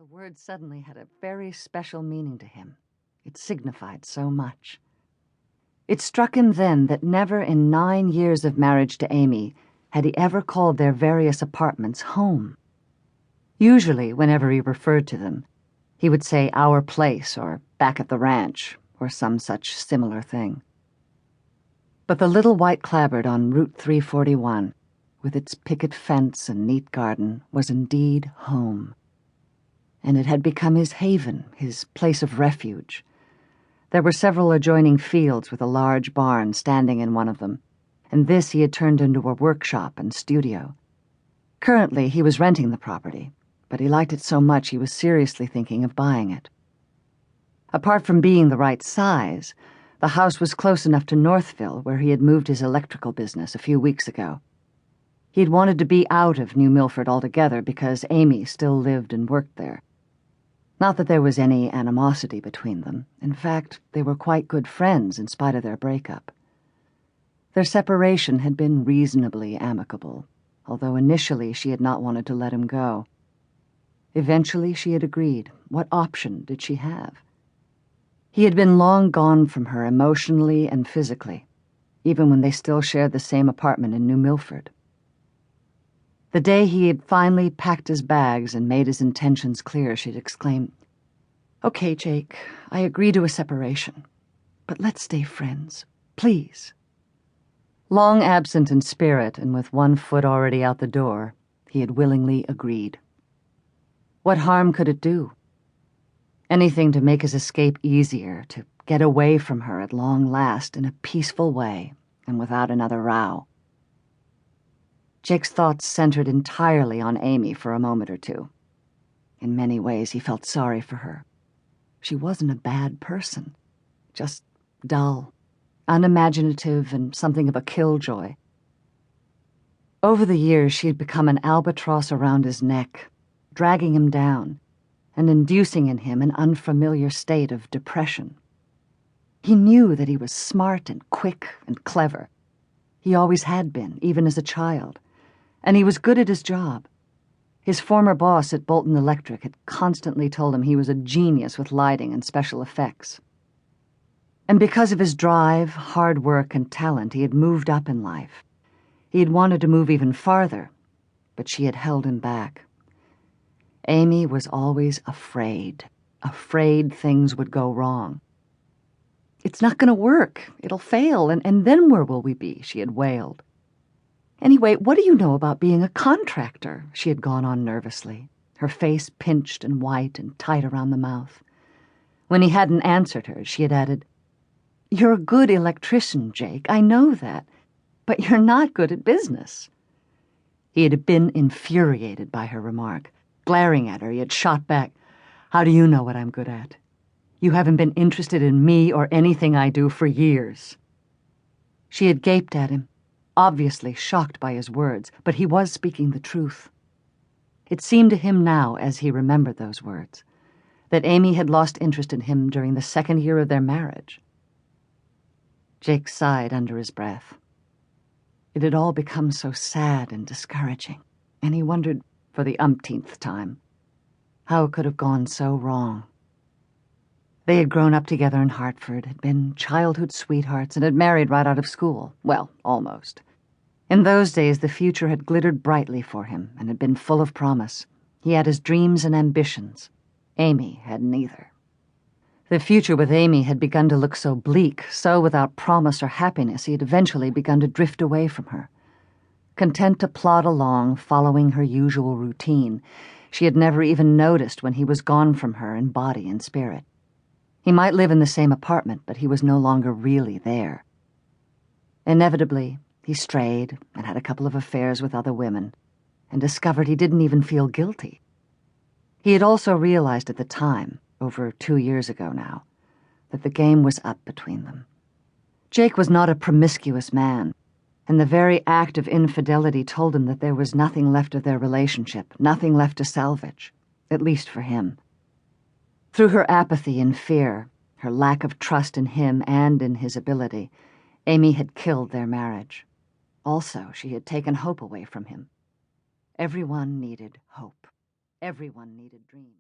The word suddenly had a very special meaning to him. It signified so much. It struck him then that never in 9 years of marriage to Amy had he ever called their various apartments home. Usually, whenever he referred to them, he would say our place or back at the ranch or some such similar thing. But the little white clapboard on Route 341, with its picket fence and neat garden, was indeed home. And it had become his haven, his place of refuge. There were several adjoining fields with a large barn standing in one of them, and this he had turned into a workshop and studio. Currently, he was renting the property, but he liked it so much he was seriously thinking of buying it. Apart from being the right size, the house was close enough to Northville, where he had moved his electrical business a few weeks ago. He had wanted to be out of New Milford altogether because Amy still lived and worked there. Not that there was any animosity between them. In fact, they were quite good friends in spite of their breakup. Their separation had been reasonably amicable, although initially she had not wanted to let him go. Eventually she had agreed. What option did she have? He had been long gone from her emotionally and physically, even when they still shared the same apartment in New Milford. The day he had finally packed his bags and made his intentions clear, she'd exclaimed, "Okay, Jake, I agree to a separation, but let's stay friends, please." Long absent in spirit and with one foot already out the door, he had willingly agreed. What harm could it do? Anything to make his escape easier, to get away from her at long last in a peaceful way and without another row. Jake's thoughts centered entirely on Amy for a moment or two. In many ways, he felt sorry for her. She wasn't a bad person, just dull, unimaginative, and something of a killjoy. Over the years, she had become an albatross around his neck, dragging him down and inducing in him an unfamiliar state of depression. He knew that he was smart and quick and clever. He always had been, even as a child. And he was good at his job. His former boss at Bolton Electric had constantly told him he was a genius with lighting and special effects. And because of his drive, hard work, and talent, he had moved up in life. He had wanted to move even farther, but she had held him back. Amy was always afraid things would go wrong. "It's not going to work. It'll fail, and then where will we be?" she had wailed. "Anyway, what do you know about being a contractor?" she had gone on nervously, her face pinched and white and tight around the mouth. When he hadn't answered her, she had added, "You're a good electrician, Jake, I know that, but you're not good at business." He had been infuriated by her remark. Glaring at her, he had shot back, "How do you know what I'm good at? You haven't been interested in me or anything I do for years." She had gaped at him, obviously shocked by his words, but he was speaking the truth. It seemed to him now, as he remembered those words, that Amy had lost interest in him during the 2nd year of their marriage. Jake sighed under his breath. It had all become so sad and discouraging, and he wondered, for the umpteenth time, how it could have gone so wrong. They had grown up together in Hartford, had been childhood sweethearts, and had married right out of school. Well, almost. In those days, the future had glittered brightly for him and had been full of promise. He had his dreams and ambitions. Amy had neither. The future with Amy had begun to look so bleak, so without promise or happiness, he had eventually begun to drift away from her. Content to plod along, following her usual routine, she had never even noticed when he was gone from her in body and spirit. He might live in the same apartment, but he was no longer really there. Inevitably, he strayed and had a couple of affairs with other women, and discovered he didn't even feel guilty. He had also realized at the time, over 2 years ago now, that the game was up between them. Jake was not a promiscuous man, and the very act of infidelity told him that there was nothing left of their relationship, nothing left to salvage, at least for him. Through her apathy and fear, her lack of trust in him and in his ability, Amy had killed their marriage. Also, she had taken hope away from him. Everyone needed hope. Everyone needed dreams.